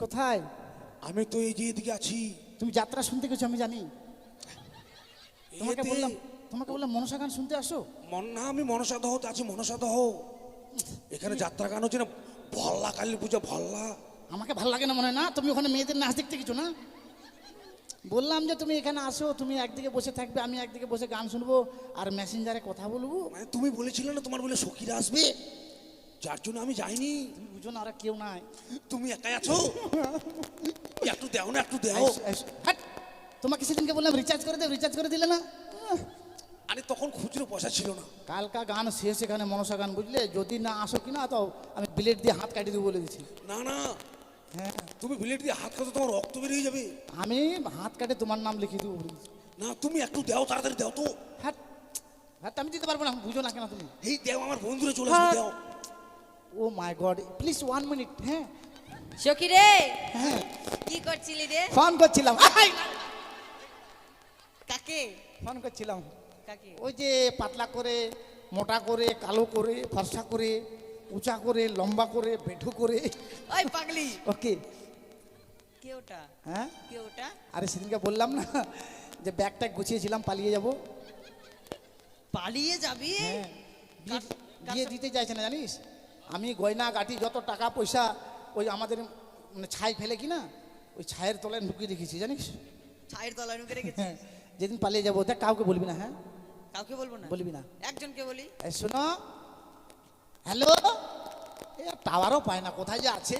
কোথায়? আমি তো এই যে এদিকে আছি। তুমি যাত্রা শুনতে গেছো আমি জানি। তোমাকে এতে বললাম মনসা গান শুনতে আসো। না, আমি মনসা দহতে আছি। মনসা দহ এখানে যাত্রা গান হচ্ছে না, ভল্লা কালী পূজা ভল্লা। আমাকে ভালো লাগে না মনে হয় না? তুমি ওখানে মেয়েদের নাচ দেখতে গেছো না? বললাম যে তুমি এখানে আসো, তুমি একদিকে বসে থাকবে, আমি একদিকে বসে গান শুনবো আর মেসেঞ্জারে কথা বলবো। মানে তুমি বলেছিলে না তোমার বলে সখীরা আসবে, যার জন্য আমি যাইনি। তুমি বুঝো না, আর কেউ নাই। তুমি একাই আছো। একটু দেও না, একটু দেও। হাট! তোমাকে সেদিনকে বললাম রিচার্জ করে দেবে, রিচার্জ করে দিলে না। আরে তখন খুচরো পয়সা ছিল না। কালকা গান শেষ, এখানে মনসা গান বুঝলে, যদি না আসো কিনা তো আমি ব্লেড দিয়ে হাত কাটিয়ে দেবো বলে দিচ্ছি। না না, হ্যাঁ, তুমি ব্লেড দিয়ে হাত কাটো, তোমার রক্ত বেরিয়ে যাবে। আমি হাত কাটে তোমার নাম লিখে দেবো বলে দিচ্ছি। না তুমি একটু দেও, তাড়াতাড়ি দেও তো। হাট! হাট আমি দিতে পারবো না, বুঝো না কেন তুমি? এই দেও, আমার বন্ধুরা চলে আসবে, দেও। ও মাই গড, প্লিজ 1 মিনিট। হ্যাঁ সখী রে, হ্যাঁ, কি করছিলি রে? ফোন করছিলাম। কাকে? ফোন করছিলাম কাকে? ওই যে পাতলা করে, মোটা করে, কালো করে, ফর্সা করে, উঁচা করে, লম্বা করে, বেঠু করে। ওই পাগলি, ওকে। কে ওটা? হ্যাঁ, কে ওটা? আরে সেদিনকে বললাম না যে ব্যাগটা গুছিয়েছিলাম, পালিয়ে যাব। পালিয়ে যাবি? হ্যাঁ, বিয়ে দিতে চাইছে না জানিস। আমি গয়না গাটি যত টাকা পয়সা ওই আমাদের মানে ছাই ফেলে কিনা ওই ছায়ের তলায় ঢুকিয়ে রেখেছি জানিস। ছায়ের তলায় নুকে রেখেছিস? হ্যাঁ, যেদিন পালিয়ে যাবো দেখ, কাউকে বলবি না। হ্যাঁ, কাউকে বলবো না? বলবি না। একজনকে বলি। এই শোনো, হ্যালো, এ টাওয়ারও পায় না, কোথায় যে আছে।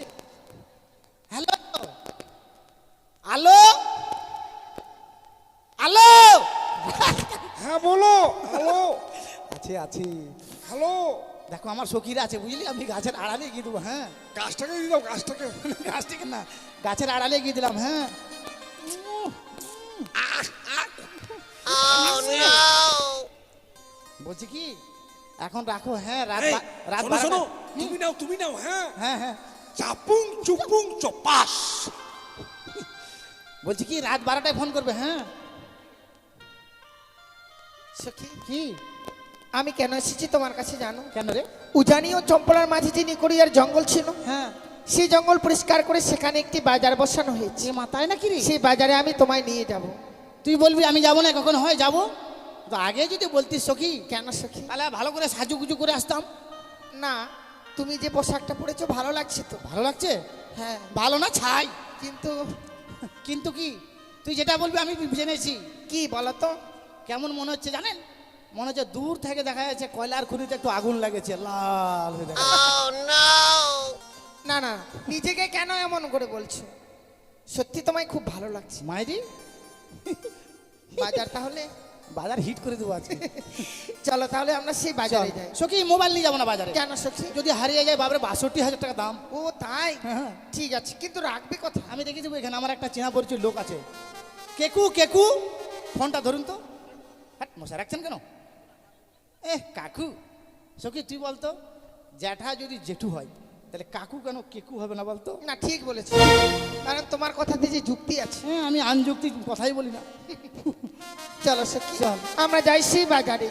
Hello, hello, hello. হ্যাঁ বলো। হ্যালো আছে আছে। হ্যালো। দেখো আমার সখীরা আছে বুঝলি, আমি গাছের আড়ালে গিয়ে দেবো। হ্যাঁ, গাছটাকে দিয়ে দাও, গাছটাকে। গাছ থেকে না, গাছের আড়ালে গিয়ে দিলাম। হ্যাঁ, বলছি কি এখন রাখো। হ্যাঁ, রাত এই, রাত শোনো, শোনো, 12টা। তুমি নাও, তুমি নাও। হ্যাঁ হ্যাঁ হ্যাঁ, চাপুং চুপুং চপাস। বলছি কি রাত 12টায় ফোন করবে। হ্যাঁ, সখী, কি আমি কেন এসেছি তোমার কাছে জানো? কেন রে? উজানি ও চম্পলার মাঝে যে নিকড়িয়ার জঙ্গল ছিল, হ্যাঁ, সেই জঙ্গল পরিষ্কার করে সেখানে একটি বাজার বসানো হয়েছে। যে মাথায় নাকি রে? সেই বাজারে আমি তোমায় নিয়ে যাব। তুই বলবি আমি যাবো না, কখন হয় যাবো তো। আগে যদি বলতিস সখী, কেন সখী? তাহলে ভালো করে সাজুগুজু করে আসতাম। না, তুমি যে পোশাকটা পরেছো ভালো লাগছে তো। ভালো লাগছে? হ্যাঁ, ভালো না ছাই। কিন্তু কিন্তু কি, তুই যেটা বলবি আমি জেনেছি। কি বলো তো? কেমন মনে হচ্ছে জানেন? মনে হচ্ছে দূর থেকে দেখা যাচ্ছে কয়লার খনিতে একটু আগুন লাগেছে, লাল হয়ে দেখা যাচ্ছে। না না, নিজেকে কেন এমন করে বলছো? সত্যি তোমায় খুব ভালো লাগছে। মাইরি, বাজার তাহলে বাজার হিট করে দেবো আজকে। চলো তাহলে আমরা সেই বাজারে যাই। সখী মোবাইল নিয়ে যাবো না বাজারে। কেন সখী? যদি হারিয়ে যায় বাবরে 62,000 টাকা দাম। ও তাই? হ্যাঁ, ঠিক আছে, কিন্তু রাখবে কথা। আমি দেখে দেবো। এখানে আমার একটা চেনা পরিচয় লোক আছে। কেকু কেকু, ফোনটা ধরুন তো। হ্যাঁ, মশা রাখছেন কেন? কাকু। সখী তুই বলতো, জ্যাঠা যদি জেঠু হয় তাহলে কাকু কেন কেকু হবে না বলতো? না, ঠিক বলেছো, কারণ তোমার কথাতে যে যুক্তি আছে। হ্যাঁ, আমি আনযুক্তি কথাই বলি না। চলো সখী, চল। আমরা যাই সেই বাজারে।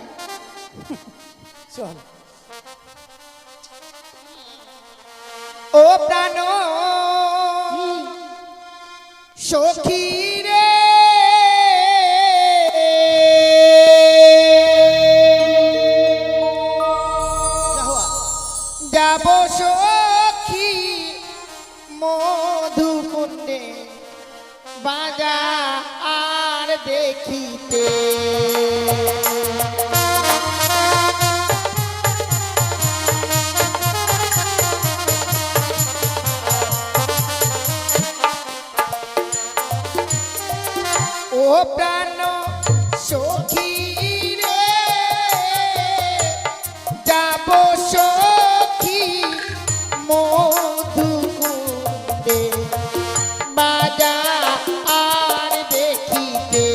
চল। ও প্রাণ সখী রে, क्या हुआ? যাব সখী মধুকুণ্ডে বাজার দেখিতে। ও প্রাণ সখী রে, যাব সখী মধুকুণ্ডে বাজার দেখিতে।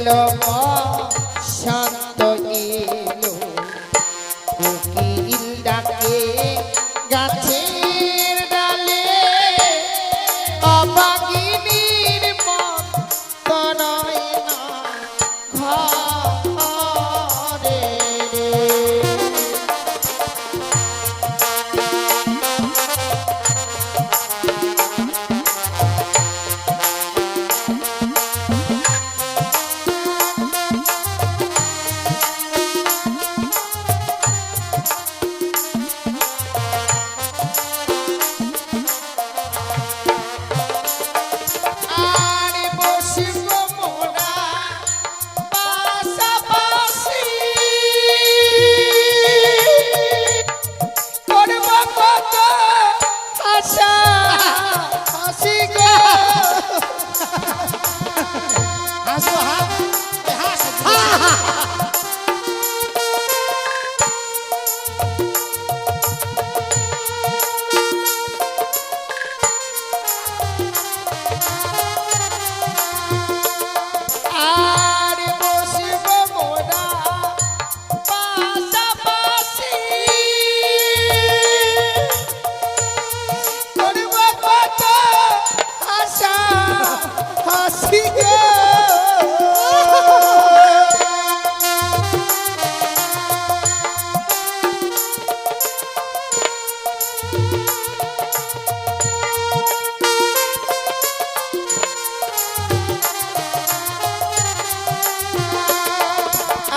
গেল শান্ত এলো কোকিল ডাকে গাছের ডালে অবাগিনীর মন তনয় না ঘরে রে। আর বসিব মোরা পাশাপাশি করব কত হাসা হাসি গো হাসো হাস আর বসিব মোরা পাশাপাশি করব কত হাসা হাসি গো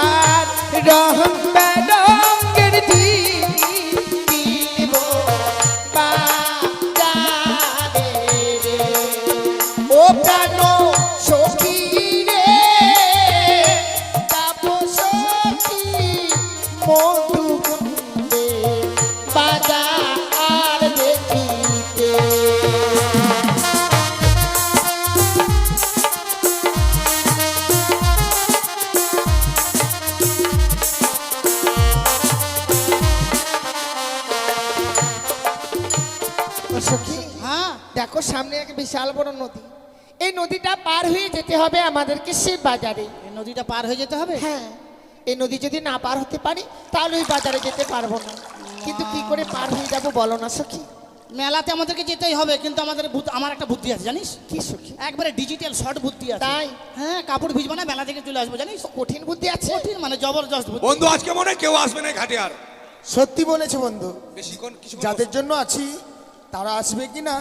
আর রহম রঙের দিব বাজারে রে ও প্রাণ সখী রে তাপ সখী মধু কুন্দে বাজার দেখিতে সখী হ্যাঁ দেখো সামনে এক বিশাল বড় নদী এই নদীটা পার হয়ে যেতে হবে আমাদেরকে শিব বাজারে এই নদীটা পার হয়ে যেতে হবে। হ্যাঁ এই নদী যদি না পার হতে পারি তাহলে ওই বাজারে যেতে পারবো না কিন্তু কি করে পার হয়ে যাবো বলো না সখী মেলাতে আমাদেরকে যেতেই হবে, কিন্তু আমার একটা বুদ্ধি আছে জানিস, কি সখী একবারে ডিজিটাল শর্ট বুদ্ধি আছে। তাই? হ্যাঁ, কাপড় ভিজবো না, মেলা থেকে চলে আসবো জানিস। কঠিন বুদ্ধি আছে কঠিন মানে জবরদস্ত বুদ্ধি। বন্ধু আজকে মনে হয় কেউ আসবে না ঘাটে আর সত্যি বলেছে বন্ধু, বেশিক্ষণ কিছু যাদের জন্য আছি তারা আসবে কিনা,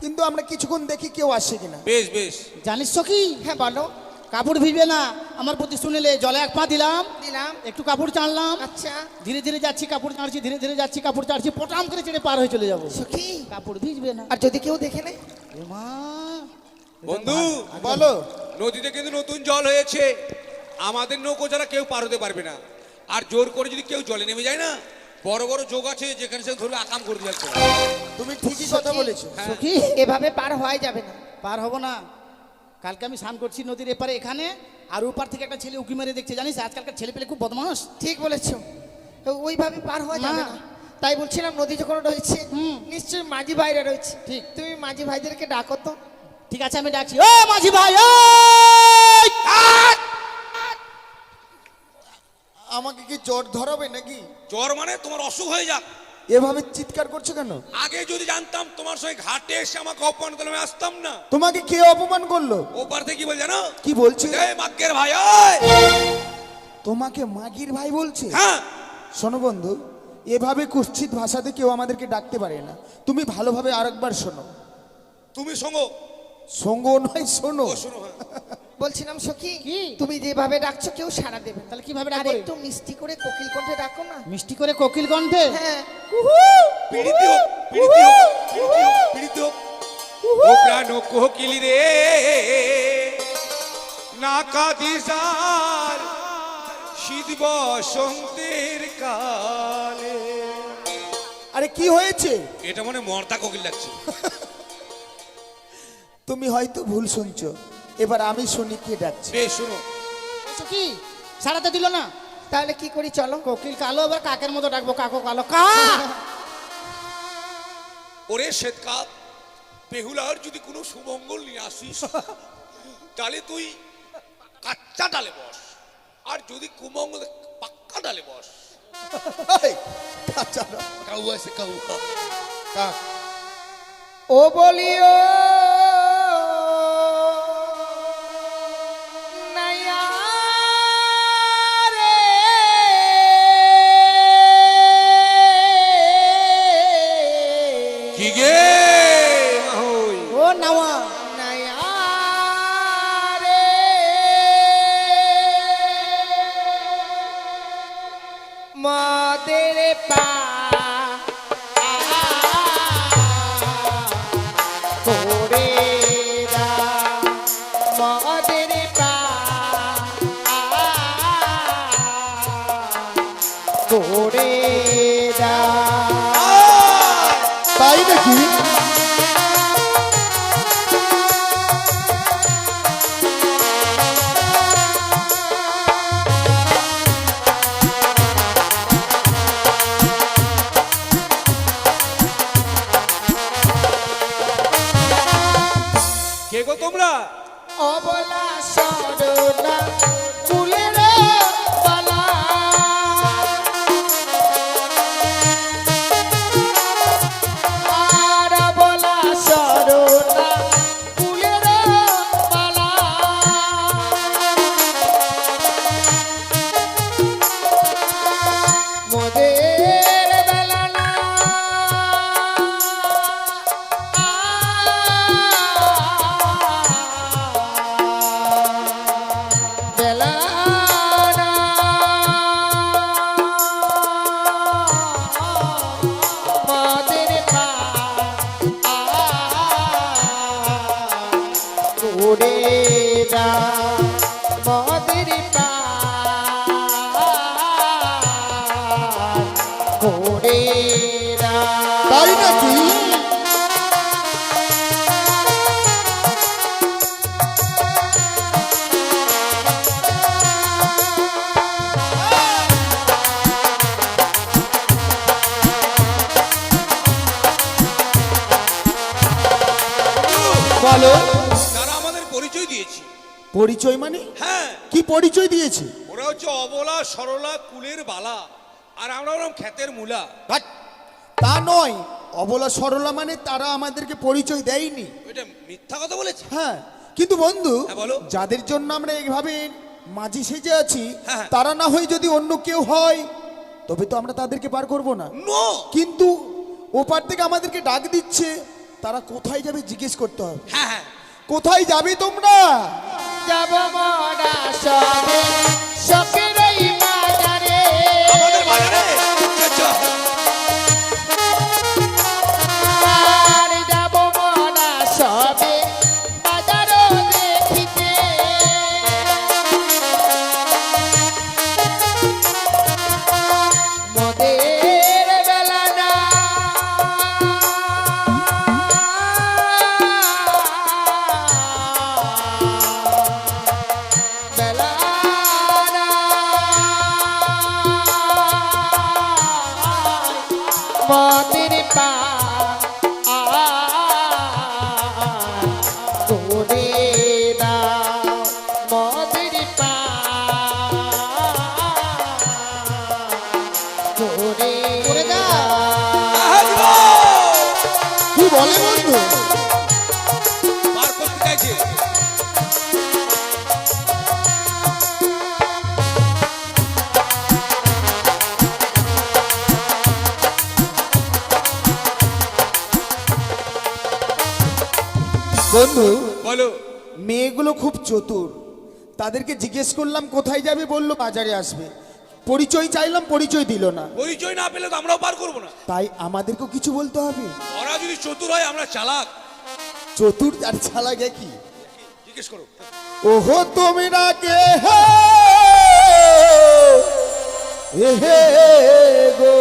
কিন্তু আমরা কিছুক্ষণ দেখি কেউ আসে কিনা। বেশ বেশ জানিস কি, হ্যাঁ বলো কাপড় ভিজবে না আমার প্রতি শুনেলে জলে এক পা দিলাম, দিলাম একটু কাপড় চানলাম, আচ্ছা ধীরে ধীরে যাচ্ছি কাপড় চাঁড়ছি, ধীরে ধীরে যাচ্ছি কাপড় চাঁড়ছি, পটাম করে চেড়ে পার হয়ে চলে যাবো। সখী কাপড় ভিজবে না। আর যদি কেউ দেখে নেয় এ মা, বন্ধু বলো। নদীতে কিন্তু নতুন জল হয়েছে, আমাদের নৌকো ছাড়া কেউ পার হতে পারবে না। আর জোর করে যদি কেউ জলে নেমে যায় না, বড় বড় যোগ আছে যেখানে সে ধরবে আকাম করে যাচ্ছে। তুমি ঠিকই কথা বলেছো। সখী এভাবে পার হওয়া যাবে না। পার হবো না। কালকে আমি স্নান করছি নদীর এপারে এখানে, আর ওপার থেকে একটা ছেলে উকি মেরে দেখছে জানিস, আজকালকার ছেলে পেলে খুব বদমাস। ঠিক বলেছো, তো ওইভাবে পার হওয়া যাবে না। না। তাই বলছিলাম নদী যখন রয়েছে নিশ্চয়ই মাঝি ভাইরা রয়েছে, ঠিক। তুমি মাঝি ভাইদেরকে ডাকো তো। ঠিক আছে আমি ডাকছি, ও মাঝি ভাই ওই! আমাকে কি জ্বর ধরাবে নাকি? জ্বর মানে তোমার অসুখ হয়ে যাক। এভাবে চিৎকার করছো কেন? আগে যদি জানতাম তোমার সঙ্গে ঘাটে এসে আমাকে অপমান করলে আমি আসতাম না। তোমাকে কে অপমান করলো? ওপার থেকে কি বল জানো? কি বলছে? এই মাগ্গের ভাই ওই! তোমাকে মাগির ভাই বলছে? হ্যাঁ, শোনো বন্ধু, এভাবে কুৎসিত ভাষাতে কেউ আমাদেরকে ডাকতে পারে না। তুমি ভালোভাবে আরেকবার শোনো। তুমি সঙ্গো সঙ্গ নয়, শোনো। ও শোনো। হ্যাঁ, বলছিলাম সখী কি? তুমি যেভাবে ডাকছো কেউ সাড়া দেবে না। তাহলে কিভাবে আর ডাকবো? একটু মিষ্টি করে কোকিল কণ্ঠে ডাকো না। মিষ্টি করে কোকিল কণ্ঠে? হ্যাঁ পিড়িতে হোক, পিড়িতে হোক, পিড়িতে হোক, পিড়িতে হোক। ও প্রাণ কোকিলি রে, না কাঁদিস আর শীত বসন্তের কালে। আরে কি হয়েছে? এটা মানে মর্দা কোকিল লাগছে। তুমি হয়তো ভুল শুনছো, এবার আমি শুনি কে ডাকছে। বেশ শোনো, কি সারাতে দিল না? তাহলে কি করি চলো। কোকিল কালো, এবার কাকের মতো ডাকবো, কাকো কালো কা। ওরে শ্বেতকাক, বেহুলার যদি কোনো সুমঙ্গল নিয়ে আসিস, তাহলে তুই কাঁচা ডালে বস, আর যদি কুমঙ্গল পাক্কা ডালে বস। এই, আচ্ছা, কাউ আছে কাউ। কাক। ও বলিও নাইয়া রে কি গে মাহই? ও নাওয়া নাইয়া রে মদের পা করে দা মদের পা করে দা তাই নাকি? কে গো তোমরা? অবলা সরলা ফুলের বালা আর অবলা সরলা ফুলের বালা মোদের বেলা না বেলা না মোদের পা করে দা মোদের পা করে দা তাই নাকি? বলো। তারা আমাদের পরিচয় দিয়েছে। পরিচয় মানে? হ্যাঁ, কি পরিচয় দিয়েছে? ওরা হচ্ছে অবলা সরলা কুলের বালা, আর আমরা হলাম ক্ষেতের মূলা। হাট! তা নয়, অবলা সরলা মানে তারা আমাদেরকে পরিচয় দেয়নি। ওইটা মিথ্যা কথা বলেছে। হ্যাঁ, কিন্তু বন্ধু, হ্যাঁ, বলো। যাদের জন্য আমরা এইভাবে মাঝি সেজে আছি, হ্যাঁ। তারা না হয় যদি অন্য কেউ হয়, তবে তো আমরা তাদেরকে পার করব না। নো, কিন্তু ওপার থেকে আমাদেরকে ডাক দিচ্ছে, তারা কোথায় যাবে জিজ্ঞেস করতে হবে। হ্যাঁ হ্যাঁ, কোথায় যাবে তোমরা? যাব মোরা সবে সকের এই বাজারে আমাদের বাজারে। আচ্ছা, আর যাব মোরা সবে বাজারও দেখিতে মোদের বেলা না বেলা না মোদের পা করে দাও মোদের পা করে দাও হ্যাঁ, দিব। কি বলে বন্ধু? বার করতে চাইছে। বন্ধু, বলো। মেয়েগুলো খুব চতুর। তাদেরকে জিজ্ঞেস করলাম কোথায় যাবে, বললো বাজারে আসবে। পরিচয় চাইলাম, পরিচয় দিল না। পরিচয় না পেলে তো আমরাও পার করবো না। তাই আমাদেরকেও কিছু বলতে হবে। ওরা যদি চতুর হয়, আমরা চালাক। চতুর আর চালাক কি? জিজ্ঞেস করো। ওহো তোমরা কে হে এ হে গো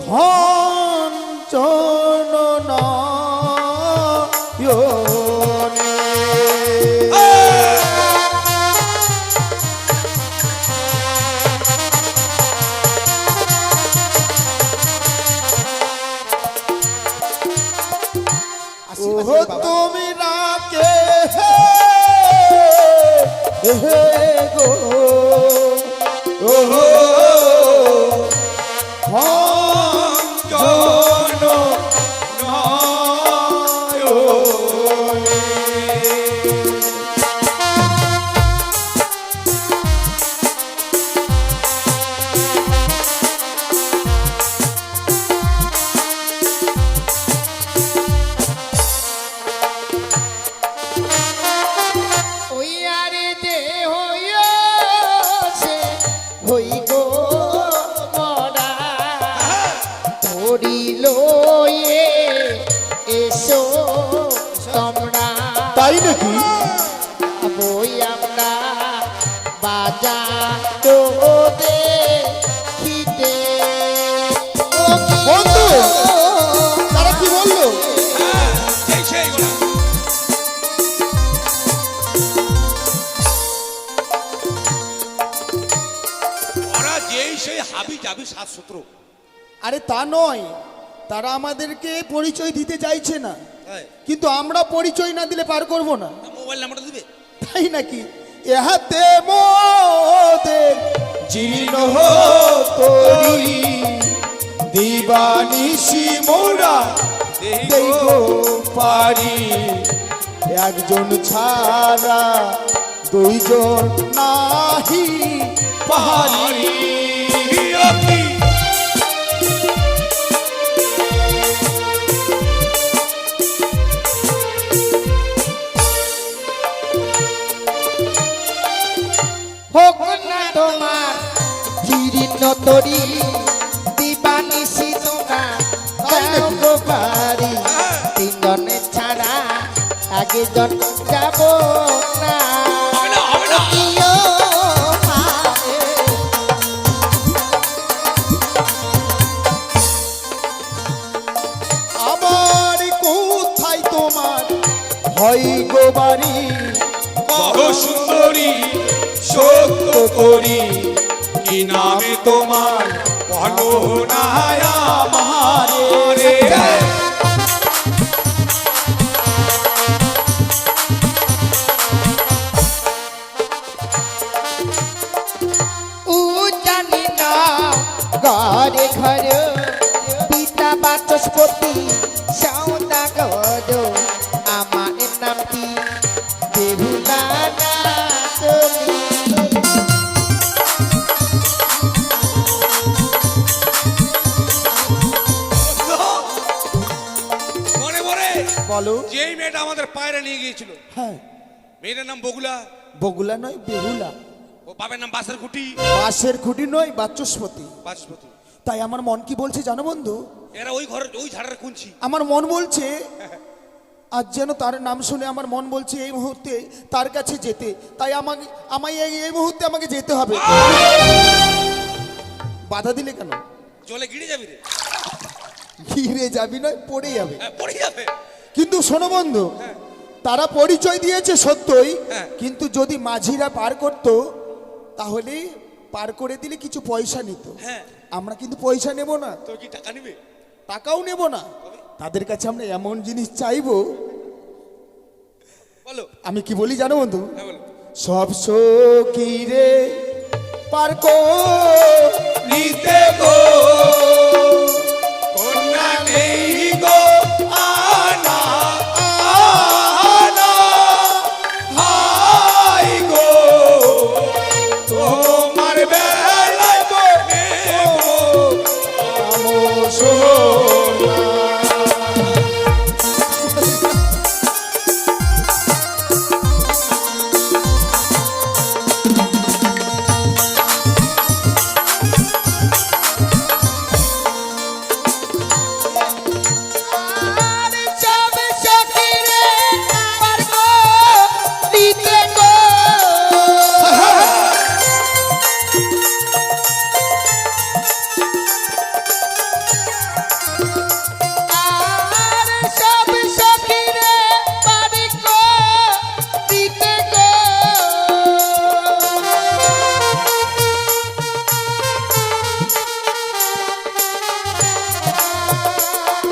খঞ্চন নয়নে ওহো তোমরা হে গো ও হো ওই আরে যে হইছে হই গো মরা ধরিল এসো তোমরা তাই নাকি? বই আমরা বাজার দেখিতে বন্ধু তারা কি বললো? হ্যাঁ, এই সেই ওরা। ওরা যেই সেই হাবি জাবি সাত সূত্র। আরে তা নয়, তারা আমাদেরকে পরিচয় দিতে চাইছে না, হ্যাঁ, কিন্তু আমরা পরিচয় না দিলে পার করব না। মোবাইল নাম্বারটা দিবে? তাই নাকি? এহাতে মোদের জীর্ণ তোরি দিবানিশি মোরা দেখো পারি, একজন ছাড়া দুইজন নাহি পাহাড়ি। হোক না তোমার জীর্ণ তরি দিবানিশি তোমরা যাও পারি, তিনজনে ছাড়া আগে জন যাব না। হবে না, হবে না। ইয়ো পারে। আমার কোথায় তোমার হয় গো বাড়ি, বড় সুন্দরী সত্য করি, কি নামে তোমার বলো না আমারে। ও জানি না ঘরে ঘরে পিতা বাচস্পতি সৌদাগর, আমার নামটি বেহুলা না তুমি। মনে মনে বলো। যেই মেয়েটা আমাদের পায়রা নিয়ে গিয়েছিল, হ্যাঁ, মেয়েটার নাম বগুলা, বগুলা নয় বেহুলা, ও বাবার নাম বাসের খুঁটি, বাঁশের খুঁটি নয় বাচস্পতি। বাসপতি। তাই আমার মন কি বলছে জানো বন্ধু? এরা ওই ঘরের ওই ঝাড়ের কুঞ্চি। আমার মন বলছে আজ যেন তার নাম শুনে আমার মন বলছে এই মুহূর্তে তার কাছে যেতে। তাই আমায় এই মুহূর্তে আমাকে যেতে হবে। বাধা দিলে কেন? জলে গিরে যাবি রে। ঘিরে যাবি নয়, পড়ে যাবে। হ্যাঁ, পড়ে যাবে। কিন্তু শোনো বন্ধু, তারা পরিচয় দিয়েছে সত্যই, হ্যাঁ। কিন্তু যদি মাঝিরা পার করত তাহলে পার করে দিলে কিছু পয়সা নিত। হ্যাঁ, আমরা কিন্তু পয়সা নেব না, তো কি টাকা নিবে? টাকাও নেব না। তাদের কাছে আমরা এমন জিনিস চাইবো। বলো। আমি কি বলি জানো বন্ধু? হ্যাঁ, বলো। সব সকিরে পার নিতে গো কন্যা নেই গো আনা আনা হাই গো তোমার বেলায় গো আমো সোনা। আর সব সখিরে পারবো দিতে গো। আর সব সখিরে পারি গো দিতে গো।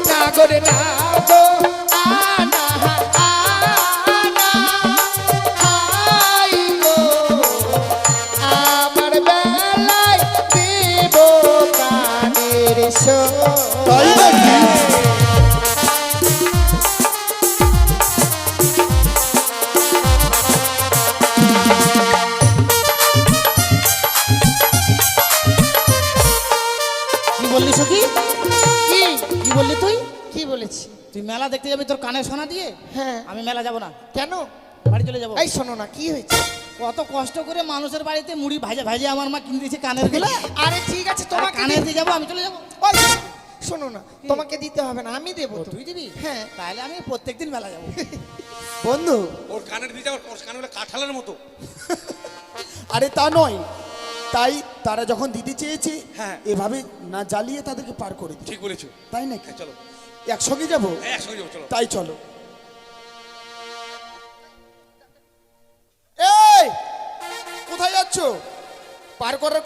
নাগরে নাগো আনা আনা হাই গো এসো তাই নাকি? কি বললি সখি? কি কি বললি তুই? কি বলেছি? তুই মেলা দেখতে যাবি তোর কানে শোনা দিয়ে? হ্যাঁ। আমি মেলা যাব না, কেন? বাড়ি চলে যাবো। এই শোনো না, কি হয়েছে? কত কষ্ট করে মানুষের বাড়িতে মুড়ি ভাজা ভাজা আমার মা কিনে দিয়েছে কানের গুলো। আরে ঠিক আছে, তোমার তোমাকে কানে দিয়ে যাবো, আমি চলে যাবো। ওই, শোনো না, তোমাকে দিতে হবে না, আমি দেবো ও, তো। তুই দিবি? হ্যাঁ। তাহলে আমি প্রত্যেকদিন মেলা যাবো। বন্ধু, ওর কানের দিয়ে যাওয়ার কানগুলো কাঁঠালের মতো। আরে তা নয়, তাই তারা যখন দিতে চেয়েছে হ্যাঁ। এভাবে না জ্বালিয়ে তাদেরকে পার করে দিই, ঠিক বলেছো। তাই নাকি? হ্যাঁ, চলো একসঙ্গে যাবো? হ্যাঁ, একসঙ্গে যাবো, চলো। তাই চলো। এই কোথায় যাচ্ছ? পার করার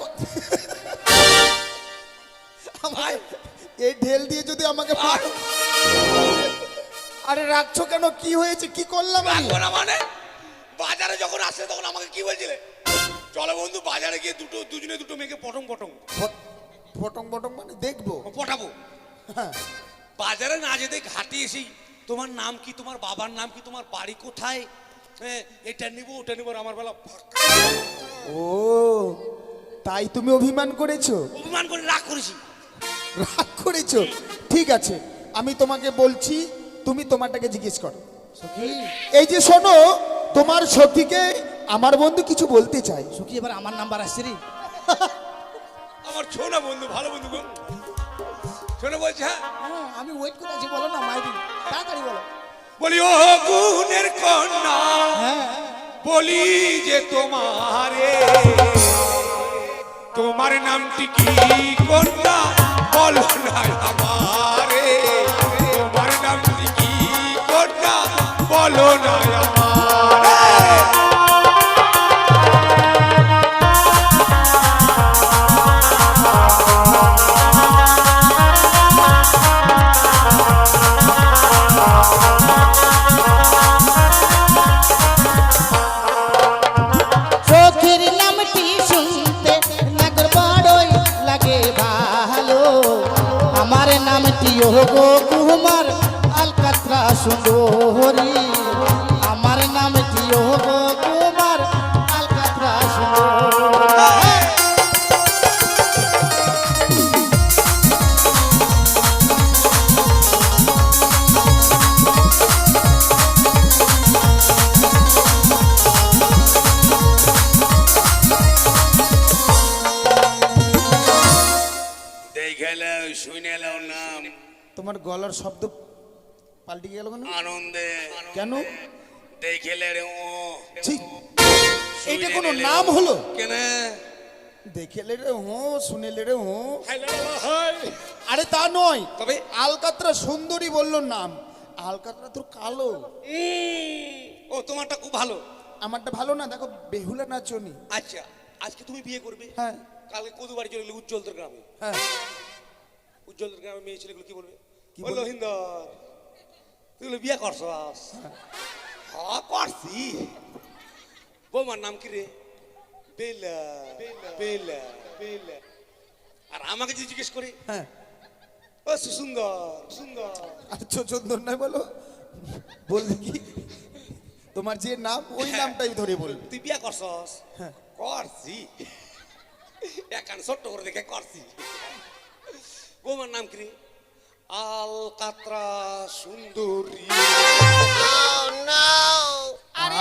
আয়, এই ঢেল দিয়ে যদি আমাকে পার... আরে রাখছো কেন? কি হয়েছে? কি করলাম আমি? রাখবো না মানে? বাজারে যখন আসলে তখন আমাকে কি বলছিলে? চলো বন্ধু, বাজারে গিয়ে দুজনে দুটো মেয়েকে পটং পটং ফটং বটং মানে দেখবো? পটাবো। হ্যাঁ। বাজারে না যেতে ঘাটে এসেই তোমার নাম কি, তোমার বাবার নাম কি, তোমার বাড়ি কোথায়, হ্যাঁ, এটা নিবো ওটা নিবো, আর আমার বেলা ফাঁকা। ও, তাই তুমি অভিমান করেছো? অভিমান করে রাগ করেছি। রাগ করেছো? ঠিক আছে, আমি তোমাকে বলছি, তুমি তোমারটাকে জিজ্ঞেস করো। সখি, এই যে শোনো, তোমার সখীকে আমার বন্ধু কিছু বলতে চাই। সখি এবার আমার নাম্বার আসছে রে। আমার ছোনা বন্ধু, ভালো বন্ধু গো। শোনো বলছে, হ্যাঁ, হ্যাঁ, আমি ওয়েট করে আছি, বলো না মাইরি, তাড়াতাড়ি বলো। বলি ও গুণের কন্যা, বলি যে তোমারে, তোমার নামটি কি কন্যা, বলো না আমারে, তোমার নামটি কি কন্যা, বলো না আমারে। সখীর নামটি শুনতে নাগর বড়ই লাগে ভালো, আমার নামটি ও গো কুমার আলকাত্রা সুন্দরী, আমার নামটি ও গো কুমার আলকাত্রা সুন্দরী। দেখলে শুনে এলাম নাম তোমার গলার শব্দ পাল্টে গেল কেন? আনন্দে, কেন? দেখলে রে ও, ছি, এটা কোনো নাম হলো? কেন? দেখেলে রে হো, শুনেলে রে হো। Hello, hi. আরে তা নয়, তবে আলকাতরা সুন্দরী বললো নাম, আলকাতরা তোর কালো। ও, তোমারটা খুব ভালো। আমারটা ভালো না? দেখো বেহুলা নাচনি। আচ্ছা, আজকে তুমি বিয়ে করবে, হ্যাঁ কালকে কদু বাড়ি চলে গেলে উজ্জ্বলদের গ্রামে, হ্যাঁ। উজ্জ্বলদের গ্রামে মেয়ে ছেলেগুলো কি বলবে? কি বললো বলবে? হিন্দর, তুই বলে বিয়ে করছো? হ্যাঁ করছি। বৌমার নাম কি রে? বেলা, বেলা, বেলা। আর আমাকে যদি জিজ্ঞেস করি, হ্যাঁ। ও সুন্দর, সুন্দর। আচ্ছা চন্দন নয় বলো, বলবে কি তোমার যে নাম ওই নামটাই ধরে বলবে। তুই বিয়ে করছস? হ্যাঁ। করছি, একান ছোট্ট করে দেখে করছি। বৌমার নাম কি রে? আলকাত্রা সুন্দরী।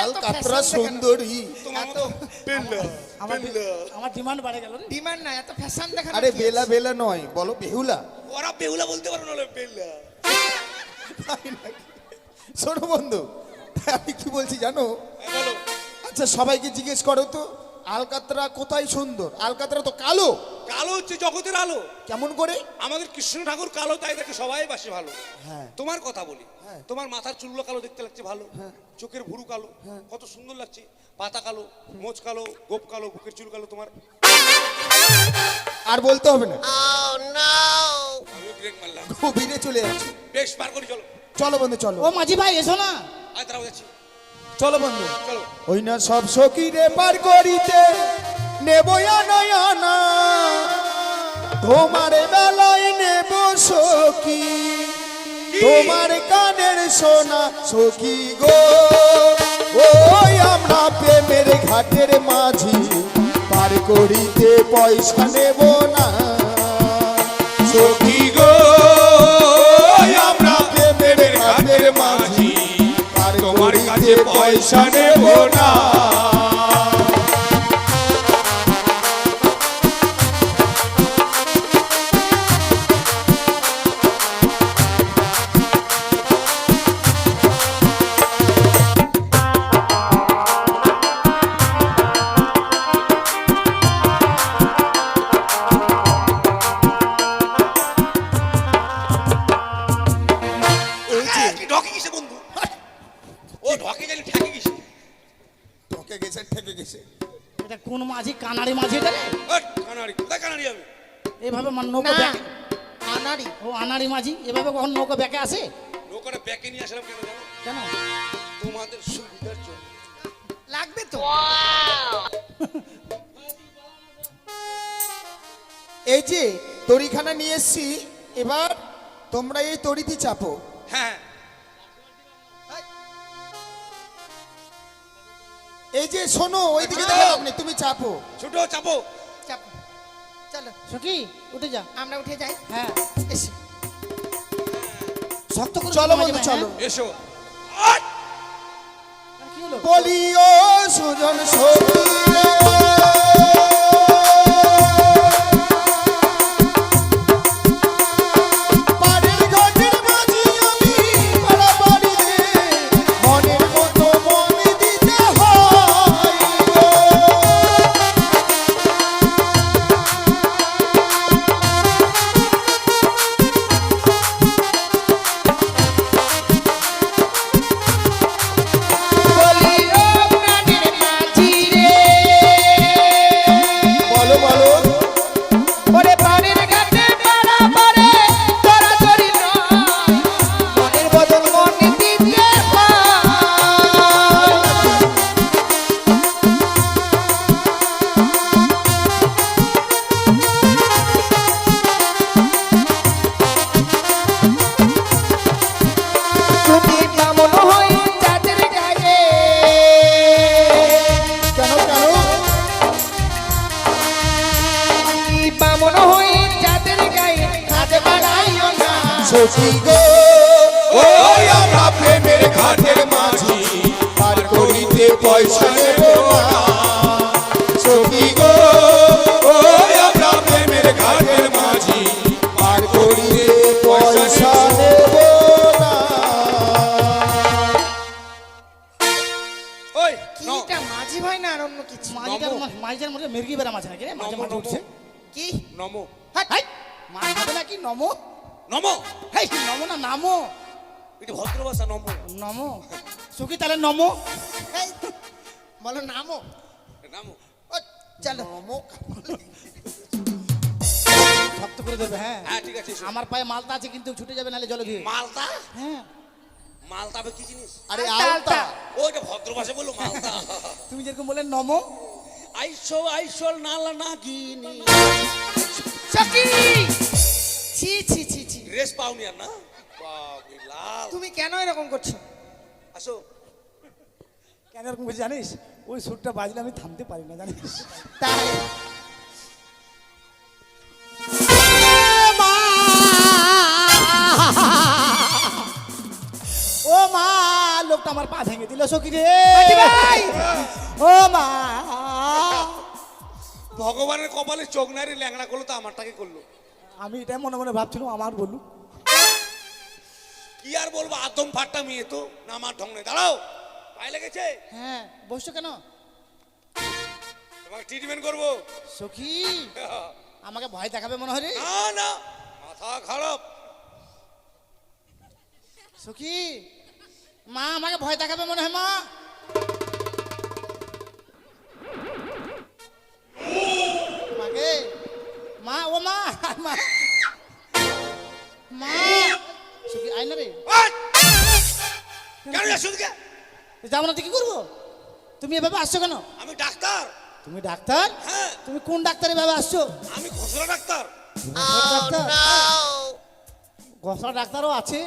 আলকাতরা সুন্দরী। তোমার মতো বেলা, আমার বেলা। আমার ডিমান্ড বাড়ে গেল রে। ডিমান্ড না, এত ফ্যাশন দেখা। আরে বেলা বেলা নয়, বলো বেহুলা। ওরা বেহুলা বলতে পারো না, বেলা। তাই নাকি? শোনো বন্ধু, আমি কি বলছি জানো? বলো। আচ্ছা সবাইকে জিজ্ঞেস করো তো, আলকাতরা কোথায় সুন্দর? আলকাতরা তো কালো। কালো হচ্ছে জগতের আলো। কেমন করে? আমাদের কৃষ্ণ ঠাকুর কালো, তাই দেখে সবাই বাসে ভালো। হ্যাঁ। তোমার কথা বলি, হ্যাঁ। তোমার মাথার চুলগুলো কালো দেখতে লাগছে ভালো, চোখের ভুরু কালো, কত সুন্দর লাগছে, পাতা কালো, মোচ কালো, গোপ কালো, বুকের চুল কালো তোমার। আর বলতে হবে না, আমিও ব্রেক মারলাম। গভীরে চলে যাচ্ছে। বেশ, পার করি, চলো। চলো বন্ধু চলো। ও মাঝি ভাই এসো না। আয় তারাও যাচ্ছি, চলো বন্ধু। চলো। ওই না সব সখীরে পার করিতে নেবয়া নয়না, তোমার বেলায় নেব তোমার কানের সোনা সখী গো, ওই আমরা প্রেমের ঘাটের মাঝি, পার করিতে পয়সা নেব না। সখী গো আমরা প্রেমের ঘাটের মাঝি, পার তোমার কাছে করিতে পয়সা নেব না। কি ঢকে কিসে বন্ধু? ও ঢকে গেলে ঠেকে কিসে? ঠকে গেছে ঠেকে গেছে। এটা কোন মাঝি? কানাড়ি মাঝি এটা রে? কানাড়ি কোথায় কানাড়ি আমি? এভাবে নৌকো না ব্যাকে, আনাড়ি। ও আনাড়ি মাঝি এভাবে কখন নৌকো ব্যাকে আসে? নৌকাটা ব্যাকে নিয়ে আসলাম কেন জানো? কেন? তোমাদের সুবিধার জন্য। লাগবে তো। এই যে তরিখানা নিয়ে এসছি, এবার তোমরা এই তরিতে চাপো। হ্যাঁ এই যে শোনো, ওইদিকে দেখো আপনি, তুমি চাপো। ছোট চাপো। চাপ। চলো সখী উঠে যা। আমরা উঠে যাই। হ্যাঁ এসো। শক্ত করে চলো মাঝে বন্ধু মাঝে, চলো। এসো। হ্যাঁ? কি হলো? বলি ও সুজন সখী রে, পাড়ের ঘাটের মাঝি আমি, পাড়া বাড়ি রে, মনের মতো মন দিতে হয় গো। বলি ও প্রাণের মাঝি রে, বলো বলো। ওরে পাড়ের ঘাটে পাড়া পারে তোরা চড়ি নয়, মনের বদল মন দিতে হয়। তুমি বামন হই চাঁদের গায়ে, কেন কেন? তুমি বামন হই চাঁদের গায়ে, হাত বাড়াইও না। সখী গো ওই আমরা প্রেমের ঘাটের মাঝি, পার করিতে পয়সা নেব না। সখী গো ওই আমরা প্রেমের ঘাটের মাঝি, পার করিতে পয়সা নেব না। ওই কি নাও। এটা মাঝি ভাই না আর অন্য কিছু? মাঝিটার মধ্যে মির্গি বেড়া মাছ নাকি রে? মাঝে মাঝে উঠছে। কি নমো। হাই, মাছ হবে নাকি নমো? নমো। হেই, নমো না নামো। এটা ভদ্র ভাষা নমো। নমো। সখী তাহলে নমো। এই, বলো নামো। নামো। ও, চলো। শক্ত করে দেবে। হ্যাঁ হ্যাঁ ঠিক আছে এসো। আমার পায়ে মালতা আছে কিন্তু ছুটে যাবে নালে জলে দিয়ে। মালতা? হ্যাঁ মালতা আবার কি জিনিস? আরে আলতা, আলতা। ও এটা ভদ্র ভাষা বললো মালতা। তুমি যেরকম বলে নমো। আইসো আইসল নালা নাগিনি। সখী! ছি ছি ছি ছি, ড্রেস পাওনি আর না? বাবরে লাল। তুমি কেন এরকম করছো? আসো। কেন এরকম করছিস জানিস? ওই সুরটা বাজলে আমি থামতে পারি না জানিস। তাই ও মা, লোকটা আমার পা ভেঙে দিল সখী রে। মাঝি ভাই! ও মা, ভগবানের কপালে চোখ নারী ল্যাংড়া করলো তো আমারটাকে করলো। আমি এটাই মনে মনে ভাবছিলাম আমার বলুক। কি আর বলবো, আদম ফাট্টা মেয়ে তো না, আমার ঢং নেই। দাঁড়াও, পায়ে লেগেছে, হ্যাঁ বসছো কেন? তোমাকে ট্রিটমেন্ট করবো। সখী আমাকে ভয় দেখাবে মনে হয় রে। না না, মাথা খারাপ। সখী মা আমাকে ভয় দেখাবে মনে হয়। মা মাকে, মা ও মা, মা মা সখী আয় না রে। ওই! কেন যাচ্ছ ওদিকে? যাবো না তো কি করবো? তুমি এভাবে আসছো কেন? আমি ডাক্তার। তুমি ডাক্তার? হ্যাঁ, তুমি কোন ডাক্তার এভাবে আসছো? আমি খসড়া ডাক্তার। ডাক্তার? ঘষা ডাক্তারও আছে?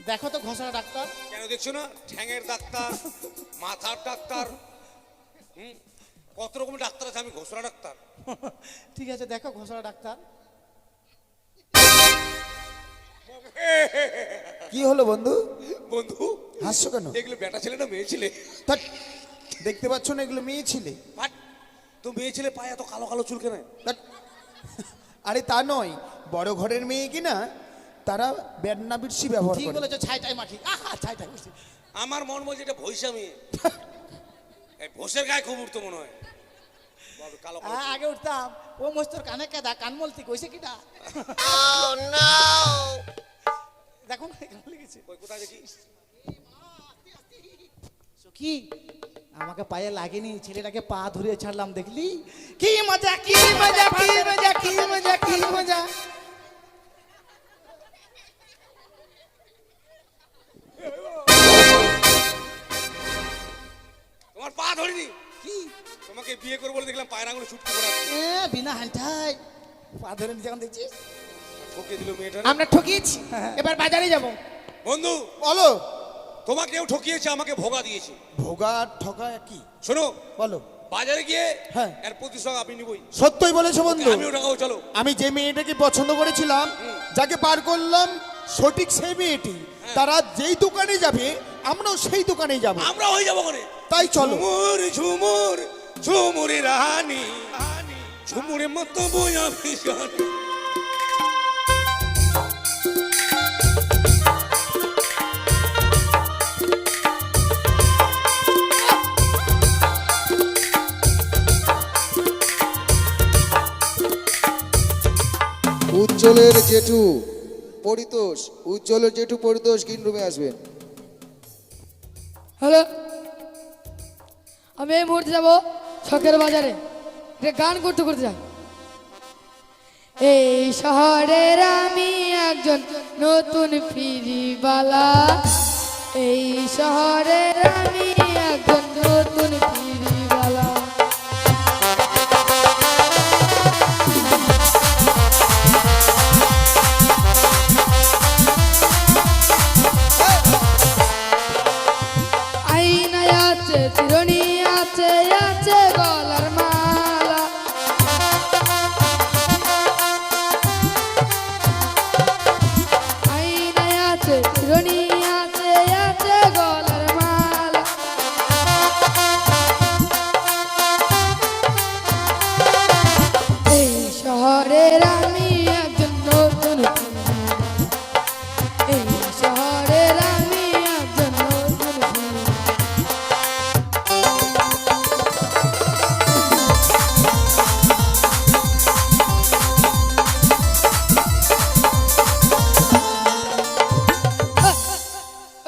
দেখো তো ঘোষণা ডাক্তার। কেন দেখছো না? ঠ্যাঙের ডাক্তার, মাথার ডাক্তার, কত রকমের ডাক্তার আছে, আমি ঘোষণা ডাক্তার। ঠিক আছে দেখো ঘোষণা ডাক্তার। কি হলো বন্ধু, বন্ধু হাসছো কেন? এগুলো বেটা ছেলে না মেয়ে ছেলে? ধ্যাৎ, দেখতে পাচ্ছ না এগুলো মেয়ে ছেলে? বাট, তো মেয়ে ছেলে পায়ে এত কালো কালো চুল কেন? ধ্যাৎ, আরে তা নয়, বড় ঘরের মেয়ে কিনা তারা বেডনা বিরসি ব্যবহার ঠিক করে। বলেছো, ছাইটাই মাটি। আহা ছাইটাই মাটি। আমার মন বলছে এটা ভৈষা মেয়ে। এই ভোসের গায়ে খুব উঠতো মনে হয়। বাবা, কালো কালো হ্যাঁ আগে উঠতাম, ও মস্তর কানে কেদা কান মলতি কইছে কিটা। দেখো না কেমন লেগেছে। কই, কোথায় দেখি? সখী আমাকে পায়ে লাগেনি, ছেলেটাকে পা ধরে ছাড়লাম, দেখলি কি মজা, কি মজা, কি মজা, কি মজা, কি মজা। তোমার পা ধরিনি, কি তোমাকে বিয়ে করবো বলে দেখলাম পায়ের আঙুলে ছুটতে পড়া। বিনা হাঁটাই পা ধরে নি যখন দেখছিস। ঠকে দিল মেয়েটা। আমরা ঠকিয়েছি, এবার বাজারে যাব। বন্ধু বলো। তোমাকেও ঠকিয়েছে, আমাকে ভোগা দিয়েছে। ভোগা আর ঠকা কি? শোনো, বলো। বাজারে গিয়ে হ্যাঁ। এর প্রতিশোধ আমি নিবই। সত্যই বলেছো বন্ধু। আমিও টাকাও, চলো। আমি যে মেয়েটাকে পছন্দ করেছিলাম, যাকে পার করলাম, সঠিক সেই মেয়েটি। তারা যেই দোকানে যাবে আমরাও সেই দোকানে যাব। আমরা হয়ে যাবো ওখানে। তাই চলো। ঝুমুর ঝুমুর ঝুমুরে রানী, ঝুমুরের মতো বয়া ভীষণ। উজ্জ্বলের জেঠু পরিতোষ, উজ্জ্বলের জেঠু পরিতোষ গ্রিন রুমে আসবেন। হ্যালো, আমি এই মুহূর্তে যাব ছকের বাজারে, একটা গান করতে করতে যাই। এই শহরের আমি একজন নতুন ফিরিবালা, এই শহরের আমি একজন নতুন ফিরিবালা। আইনায় আছে চিরুনি আছে, আছে গলার মালা, আইনায় আছে চিরুনি আছে, আছে গলার মালা। এই শহরের আমি একজন নতুন ফিরিবালা, এই শহরের আমি একজন নতুন ফিরিবালা।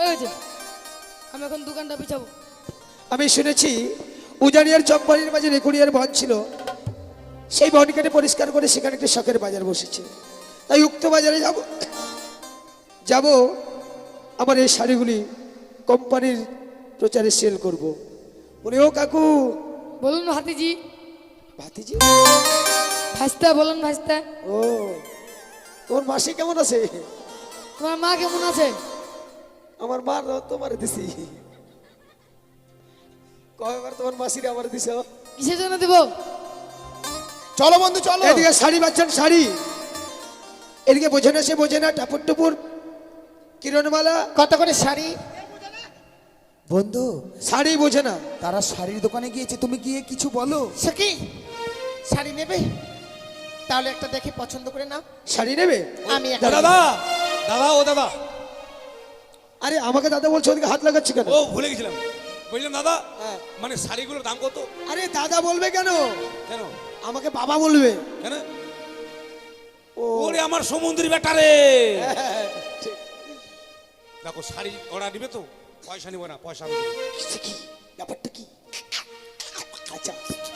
এই যে, আমি এখন দোকানটা পিছাবো। আমি শুনেছি উজানিয়ার চকবাড়ির মাঝে রেকুড়িয়ার বন ছিল, সেই বন কেটে পরিষ্কার করে সেখানে একটা শখের বাজার বসেছে। তাই উক্ত বাজারে যাব, যাব আমার এই শাড়িগুলি কোম্পানির প্রচারে সেল করব। বলে, ও কাকু। বলুন হাতিজি। ভাতিজি? ভাস্তা বলুন ভাস্তা। ও, তোর মাসি কেমন আছে? তোমার মা কেমন আছে? আমার মা তোমার দিছি। কয়বার তোমার মাসিরে আমার দিছ? কিসের জন্য দেব? চলো বন্ধু চলো। এদিকে শাড়ি বাচ্চান শাড়ি, এদিকে বোঝে না সে বোঝে না, টাপুর টুপুর কিরণমালা। কত করে শাড়ি? বন্ধু শাড়ি বোঝে না। তারা শাড়ির দোকানে গিয়েছে, তুমি গিয়ে কিছু বলো। সখি, শাড়ি নেবে? তাহলে একটা দেখে পছন্দ করে নাও। শাড়ি নেবে? আমি একটা দাদা, দাদা, ও দাদা। আরে আমাকে দাদা বলছো, ওদিকে হাত লাগাচ্ছি কেন? ও ভুলে গেছিলাম, বললাম দাদা, হ্যাঁ। মানে শাড়িগুলোর দাম কত? আরে দাদা বলবে কেন, কেন? আমাকে বাবা বলবে। কেন? ও ওরে আমার সমুদ্রী বেটারে। ঠিক। দেখো শাড়ি ওরা নিবে তো, পয়সা নিব না, পয়সা আমি দেবো। কি ব্যাপারটা কি? আচ্ছা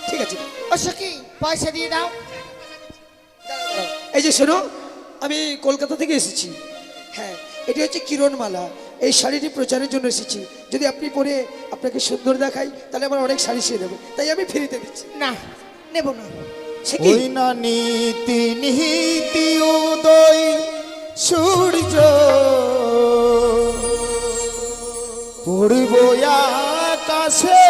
ঠিক আছে। ও সখী পয়সা দিয়ে দাও। এই যে শোনো, আমি কলকাতা থেকে এসেছি। হ্যাঁ, এটি হচ্ছে কিরণমালা। এই শাড়িটি প্রচারের জন্য এসেছি। যদি আপনি পরে আপনাকে সুন্দর দেখাই, তাহলে আমার অনেক শাড়ি সে দেবো, তাই আমি ফ্রিতে দিচ্ছি। না নেব না। সে কি? ওই না নীতি নিহিতি উদয় সূর্য উড়ব আকাশে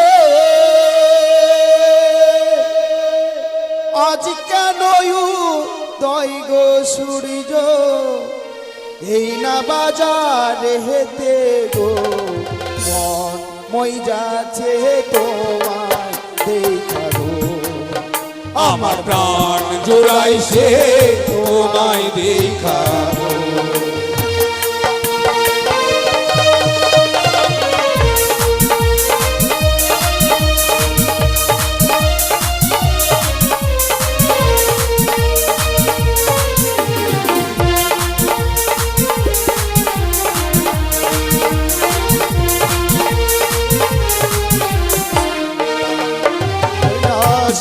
আজ কেন উদয় গো সূর্য এই না বাজারে হেতে গো মন মই যাচ্ছে তোমায় দেখাবো আমার প্রাণ জোড়াইছে তোমায় দেখাবো।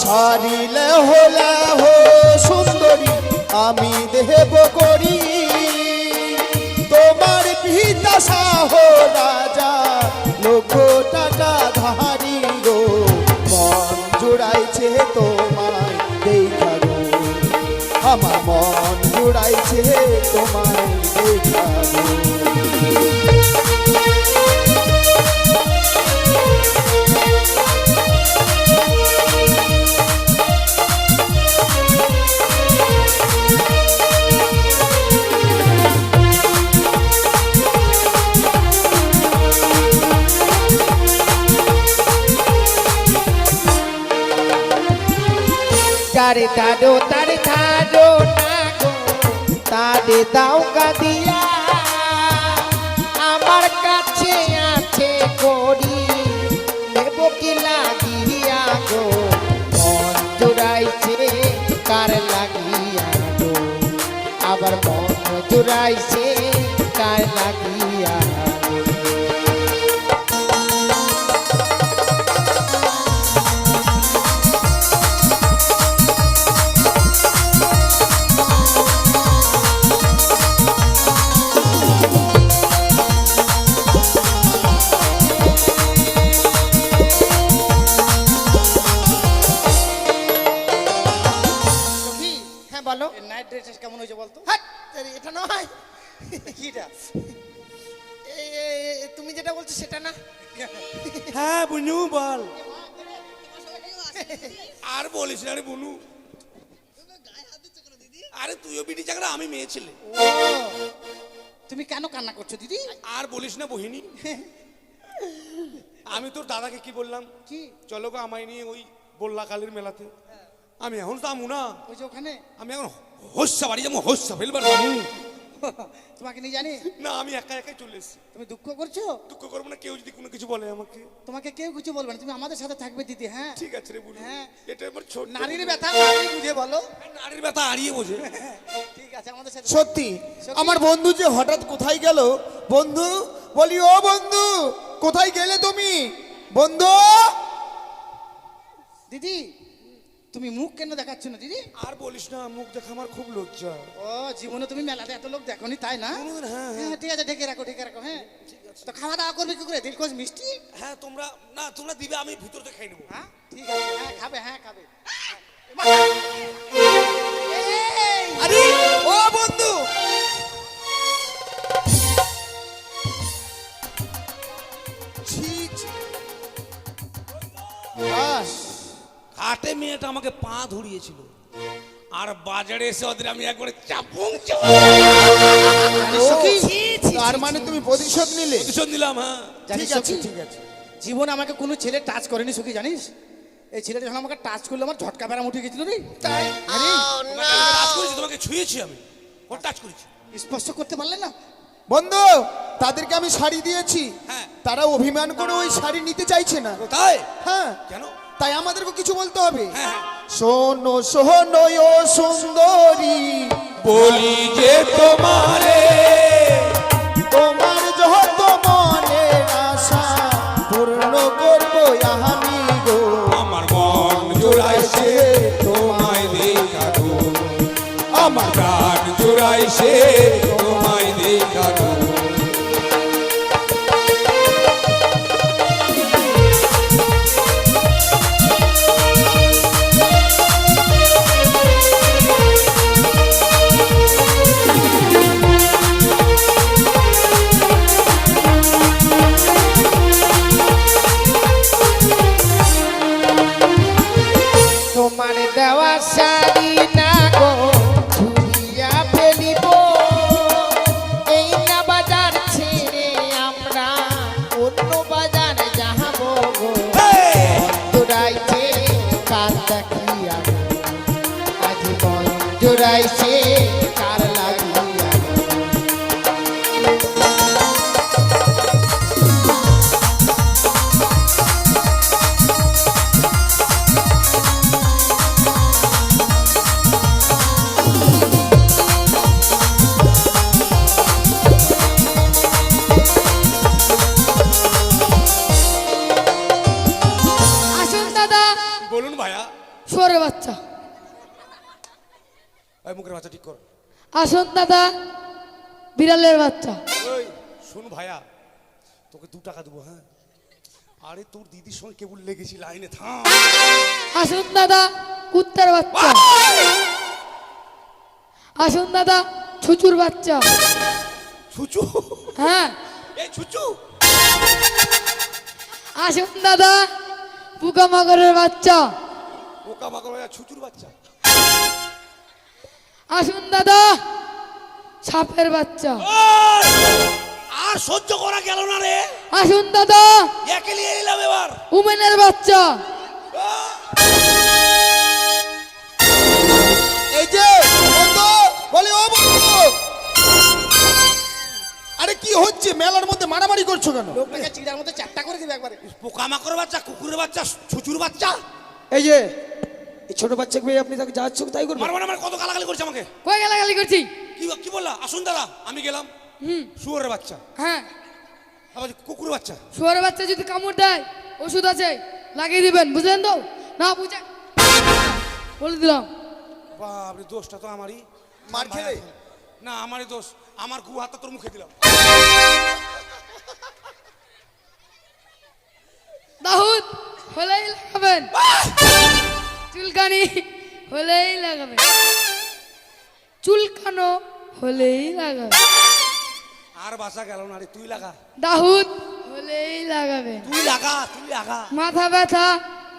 সারিলে হলে হো সুন্দরী আমি দেব করি তোমার পিতা সাহ রাজা লোক টাকা ধারি গো মন জুড়াইছে তোমায় দেখাবো আমার মন জুড়াইছে তোমায় দেখাবো তারে তাডো না গো তারে দাও গাদিয়া আমার কাছে আছে করি নেব কি লাগিয়া গো মন জুড়াইছে কার লাগিয়া গো আবার মন জুড়াইছে কার লাগিয়া বলো নাইট ড্রেস কেমন হয়েছে বলতো? হাট, এটা নয় কিটা? তুমি যেটা বলছো সেটা না হ্যাঁ বুনু বল। আর বলিস না রে বুনু, আরে তুইও বিটি চাকরা আমি মেয়ে ছেলে। তুমি কেন কান্না করছো দিদি? আর বলিস না বহিনী, আমি তোর দাদাকে কি বললাম, কি? চলো গো আমায় নিয়ে ওই বল্লা কালীর মেলাতে। আমি এখন যাবো না, ওই যে ওখানে আমি এখন হস্যা বাড়ি যাবো, হস্যা ফেলবার যাবো তোমাকে নিয়ে জানি না। আমি একা একাই চলে এসেছি। তুমি দুঃখ করছো? দুঃখ করবো না, কেউ যদি কোনো কিছু বলে আমাকে। তোমাকে কেউ কিছু বলবে না, তুমি আমাদের সাথে থাকবে দিদি। হ্যাঁ ঠিক আছে রে বুনু, হ্যাঁ। এটা আমার ছোট নারীর ব্যথা নারী বুঝে বলো। নারীর ব্যথা হারিয়ে বোঝে। ঠিক আছে আমাদের সাথে সত্যি আমার বন্ধু যে হঠাৎ কোথায় গেল, বন্ধু বলি ও বন্ধু কোথায় গেলে তুমি? বন্ধু দিদি তুমি মুখ কেন দেখাচ্ছ না দিদি? আর বলিস না, মুখ দেখা আমার খুব লজ্জা। ও জীবনে তুমি মেলাতে এত লোক দেখোনি তাই না? হ্যাঁ ঠিক আছে, ঢেকে রাখো ঢেকে রাখো। হ্যাঁ তো খাওয়া দাওয়া করবে কি করে? দিলখোঁজ মিষ্টি? হ্যাঁ তোমরা না, তোমরা দিবে, আমি ভিতর থেকে খাই নেবো। হ্যাঁ ঠিক আছে, হ্যাঁ খাবে, হ্যাঁ খাবে। আরে ও বন্ধু ছি, ছি। বাস, হাটে মেয়েটা আমাকে পা ধরিয়েছিল, আর বাজারে এসে ওদের আমি একবারে চাপুং ও, তার মানে তুমি প্রতিশোধ নিলে? প্রতিশোধ দিলাম। হ্যাঁ জানিস ঠিক আছে সখী, ঠিক আছে। জীবনে আমাকে কোনো ছেলে টাচ করেনি সখী, জানিস? এই ছেলেটা যখন আমাকে টাচ করলো আমার ঝটকা বেড়াম উঠে গেছিল রে। তাই তোমাকে টাচ করেছি, তোমাকে ছুঁয়েছি আমি, ওর টাচ করেছি। স্পর্শ করতে পারলে না? বন্ধু তাদেরকে আমি শাড়ি দিয়েছি, হ্যাঁ। তারা অভিমান করে ওই শাড়ি নিতে চাইছে না। তাই হ্যাঁ কেন? তাই আমাদেরকে কিছু বলতে হবে। হ্যাঁ, হ্যাঁ। শোনো শোনো ও সুন্দরী বলি যে তোমারে তোমার যত মনের আশা পূর্ণ করবো আমি গো আমার মন জোড়াইছে তোমায় দেখাবো, আমার প্রাণ জোড়াইছে তোমায় দেখাবো। আসুন দাদা বিড়ালের বাচ্চা। ওই শোন ভাইয়া, তোকে 2 টাকা দেবো, হ্যাঁ? আরে তোর দিদির সঙ্গে কেবল লেগেছি, লাইনে থাম। আসুন দাদা কুত্তার বাচ্চা। আসুন দাদা ছুচুর বাচ্চা। ছুচু? হ্যাঁ। এই ছুচু? আসুন দাদা পোকামাকড়ের বাচ্চা। পোকা মাকড় ভাইয়া, ছুচুর বাচ্চা। আসুন দাদা সাপের বাচ্চা। ওই! আর সহ্য করা গেল না রে, আসুন দাদা একে নিয়ে এলাম এবার। উমেনের বাচ্চা। এই যে বন্ধু, বলে ও বন্ধু, আরে কি হচ্ছে মেলার মধ্যে মারামারি করছো কেন? লোকটাকে চিড়ার মধ্যে 4টা করে দিবে একবারে। পোকা মাকড় বাচ্চা, কুকুরের বাচ্চা, ছুচুর বাচ্চা। এই যে এই ছোট বাচ্চাকে পেয়ে আপনি তাকে যা ইচ্ছা তাই করবেন? মারবার আমার কত গালাগালি করছে আমাকে। কই গালাগালি করছি? কি বললা? আসুন দাদা, আমি গেলাম। শুয়োরের বাচ্চা, হ্যাঁ। আবার কুকুরের বাচ্চা। শুয়ারের বাচ্চা যদি কামড় দেয় ওষুধ আছে লাগিয়ে দিবেন, বুঝলেন তো? না বুঝে বলে দিলাম। বাপরে, দোষটা তো আমারই। মার খেলে? না, আমারই দোষ। আমার গু হাতটা তোর মুখে দিলাম। দাউদ হলেই লাগাবেন, চুলকানি হলেই লাগাবেন, চুলকানো হলেই লাগাবেন। আর বাসা গেল না রে, তুই লাগা। দাউদ হলেই লাগাবেন, তুই লাগা, তুই লাগা। মাথা ব্যথা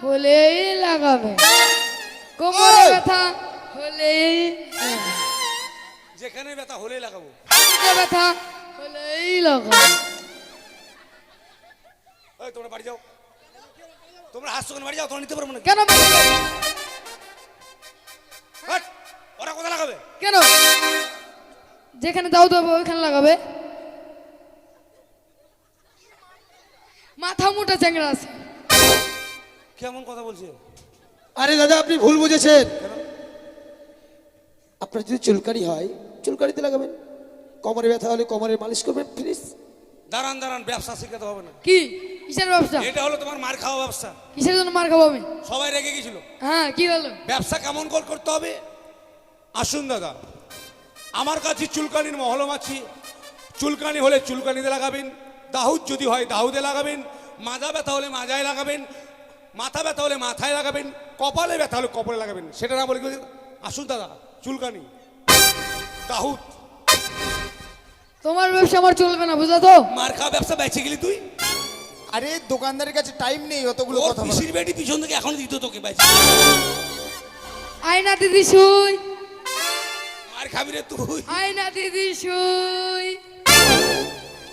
হলেই লাগাবেন, কোমরে ব্যথা হলেই লাগাবেন, যেখানে ব্যথা হলেই লাগাবো। পিঠে ব্যথা হলেই লাগাবেন। ওই তোমরা বাড়ি যাও, তোমরা হাসছো কেন? বাড়ি যাও, তোমরা নিতে পারবো না। কেন হাট! ওরা কোথায় লাগাবে? কেন? যেখানে দাউদ হবে ওইখানে লাগাবে। মাথা মোটা চ্যাংড়া আছে। কেমন কথা বলছে? আরে দাদা আপনি ভুল বুঝেছেন। আপনার যদি চুলকানি হয় চুলকানিতে লাগাবেন, কোমরে ব্যথা হলে কোমরের মালিশ করবেন প্লিজ। দাঁড়ান দাঁড়ান, ব্যবসা শিখাতে হবে না। কি কিসের ব্যবসা? এটা হলো তোমার মার খাওয়া ব্যবসা। কিসের জন্য মার খাবো আমি? সবাই রেগে গেছিল। হ্যাঁ, কি হলো? ব্যবসা কেমন করতে হবে? আসুন দাদা, আমার কাছে চুলকানির মহলম আছে। চুলকানি হলে চুলকানিতে লাগাবেন, দাহুদ যদি হয় দাহুদে লাগাবেন, মাজা ব্যথা হলে মাজায় লাগাবেন, মাথা ব্যথা হলে মাথায় লাগাবেন, কপালে ব্যথা হলে কপালে লাগাবেন। সেটা না বলে কি? আসুন দাদা, চুলকানি দাহুদ। তোমার ব্যবসা আমার চলবে না, বুঝলা তো? মার খাওয়া ব্যবসা বেঁচে গেলি তুই। আরে দোকানদারের কাছে টাইম নেই অতগুলো ওর কথা বলার। পিসির বেটি পিছন থেকে এখন দিত তোকে বেঁচে। আয়না দিদি শুই, মার খাবি রে তুই। আয়না দিদি শুই,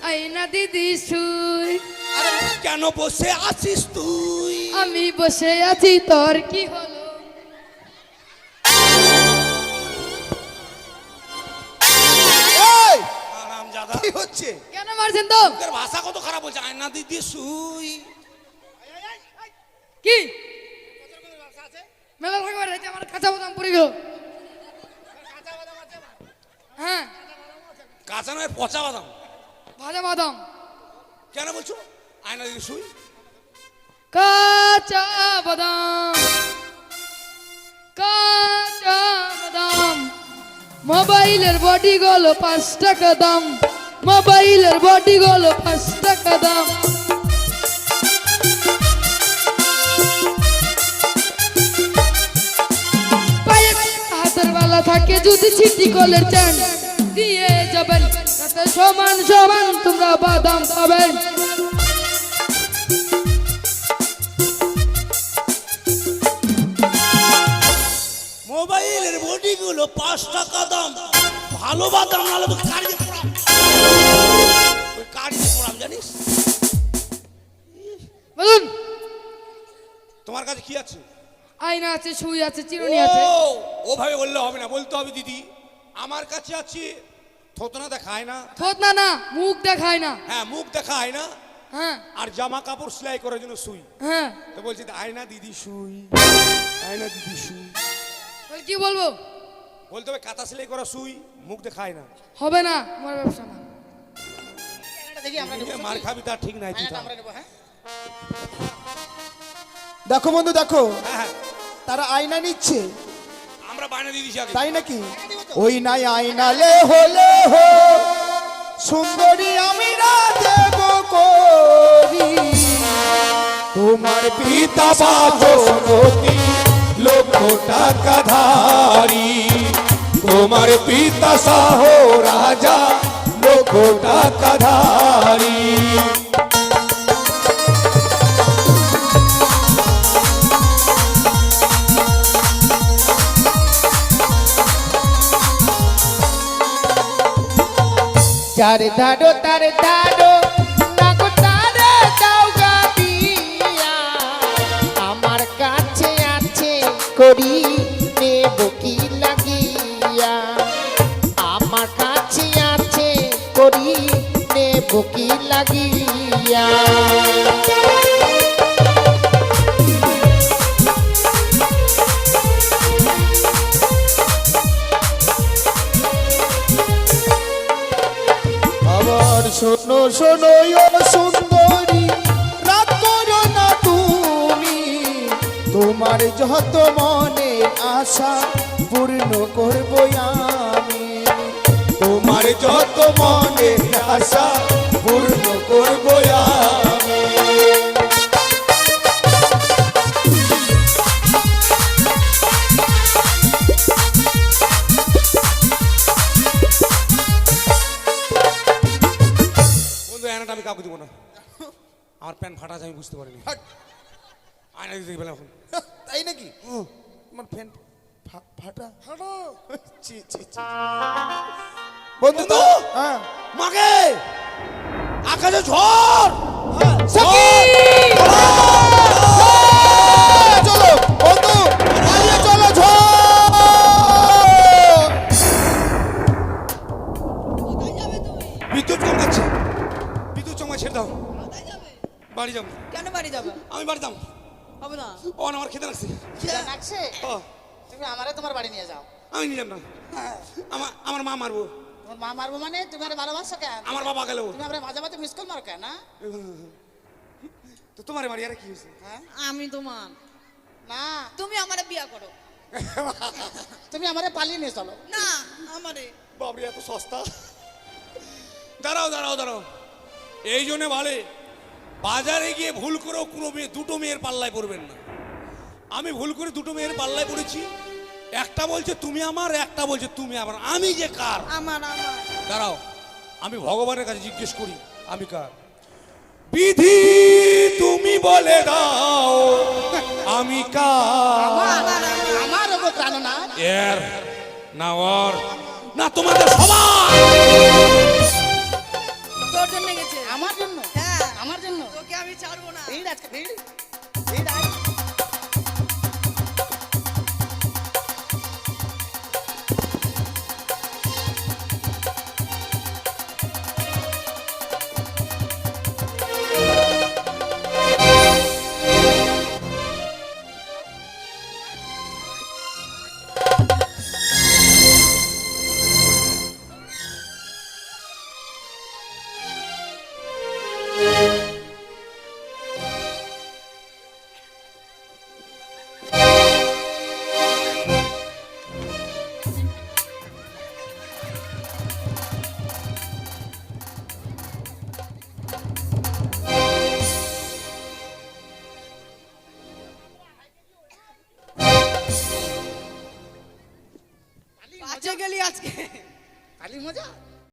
আয়না দিদি শুই, আরে কেন বসে আছিস তুই? আমি বসে আছি, তোর কি হলো? এই, আরাম জাদা, কি হচ্ছে? কেন মারছেন তো? তোর ভাষা কত খারাপ বলছে। আয়না দিদি শুই। কি মেলা থাকবে রে? আমার কাঁচা বাদাম পড়ে গেল। হ্যাঁ, কাঁচা নয়, পচা বাদাম। ভাজা বাদাম। কেন বলছো আয়না দিদি শুই? কাঁচা বাদাম, কাঁচা বাদাম, মোবাইলের বডি গেল 5 টাকা দাম, মোবাইলের বডি গেল 5 টাকা দাম। পায়ে হাতের বেলা থাকে যদি ছিটি কলের চ্যান দিয়ে যাবেন, তাতে সমান সমান তোমরা বাদাম পাবেন। মোবাইলের বডি গুলো 5 টাকা দাম, ভালো বাদাম নাহলে তো কারিয়ে পড়াম। ওই কারিয়ে পড়াম জানিস? বলুন। তোমার কাছে কি আছে? আয়না আছে, সুই আছে, চিরুনি আছে। ও, ওভাবে বললে হবে না, বলতে হবে দিদি আমার কাছে আছে। থতনা দেখায় না। থোত না, না মুখ দেখায় না। হ্যাঁ, মুখ দেখায় না। হ্যাঁ আর জামা কাপড় সেলাই করার জন্য সুই। হ্যাঁ, তো বলছি আয়না দিদি সুই, আয়না দিদি সুই। তাহলে কি বলবো? বলতে হবে কাঁথা সেলাই করা সুই, মুখ দেখায় না। হবে না, আমার ব্যবসা না। আয়নাটা দেখি আমরা নেবো। মার খাবি তার ঠিক নাই। তুই আয়নাটা থাম। আমরা নেবো। হ্যাঁ, দেখো বন্ধু দেখো, হ্যাঁ, হ্যাঁ। তারা আয়না নিচ্ছে। আমরা বায়না দিয়ে দিছি আগে। তাই নাকি? ওই নাই আইনালে হলে হো সুন্দরী আমি দেব করি তোমার পিতা বাচস্পতি লক্ষ টাকা ধারি তোমার পিতা শাহ রাজা লক্ষ টাকা ধারি যার দাঁড়ো তার দাঁড়ো নাগো তারে দাও গাবিয়া আমার কাছে আছে করি নেব কি লাগিয়া আমার কাছে আছে করি নেব কি লাগিয়া আবার শোনো শোনো ও সুন্দরী রাত করো না তুমি তোমার যত মনে আশা পূর্ণ করবো আমি তোমার যত মনে আশা পূর্ণ করবো আমি বন্ধু আয়নাটা আমি কাউকে দিব না, আমার প্যান্ট ফাটা আছে আমি বুঝতে পারিনি। আয়না দিতে গেলাম এখন। তাই নাকি? আমার ফ্যান ফাটা ফাটা ছি ছি ছি বন্ধু তো হ্যাঁ মাকে আকাশে ঝড় চলো বন্ধু পালিয়ে চলো ঝড় বিদ্যুৎ চমকাচ্ছে, বিদ্যুৎ চমকা ছেড়ে দাও, বাড়ি যাবো। কেন বাড়ি যাবে? আমি বাড়ি যাবো, হবে না। ও আমার খেতে লাগছে। লাগছে ও, তুমি আমারে তোমার বাড়ি নিয়ে যাও। আমি নিলাম না, আমার মা মারবো, তোমার মা মারবো মানে তুমি আরে ভালোবাসো কেন? আমার বাবা গেল। তুমি আমরা মাঝে মাঝে মিস কল মারো কেন? না তো তোমার বাড়ি আর কি হয়েছে? হ্যাঁ আমি তোমার, না তুমি আমারে বিয়া করো। তুমি আমারে পালিয়ে নিয়ে চলো। না আমারে। বাবরি এত সস্তা। দাঁড়াও দাঁড়াও দাঁড়াও, এই জন্য বলে বাজারে গিয়ে ভুল করেও কোনো মেয়ে দুটো মেয়ের পাল্লায় পড়বেন না। আমি ভুল করে দুটো মেয়ের পাল্লায় পড়েছি, একটা বলছে তুমি আমার, একটা বলছে তুমি আমার। আমি যে কার? আমার আমার দাঁড়াও, আমি ভগবানের কাছে জিজ্ঞেস করি আমি কার। বিধি তুমি বলে দাও আমি কার? আমার ওগো প্রাণনা। এর না ওর না তোমাদের সবার। তোর জন্য গেছে। আমার জন্য? হ্যাঁ আমার জন্য। তোকে আমি ছাড়বো না। ভিড় আজকে ভিড় ভিড় আয়। কাছে গেলি আজকে। খালি মজা।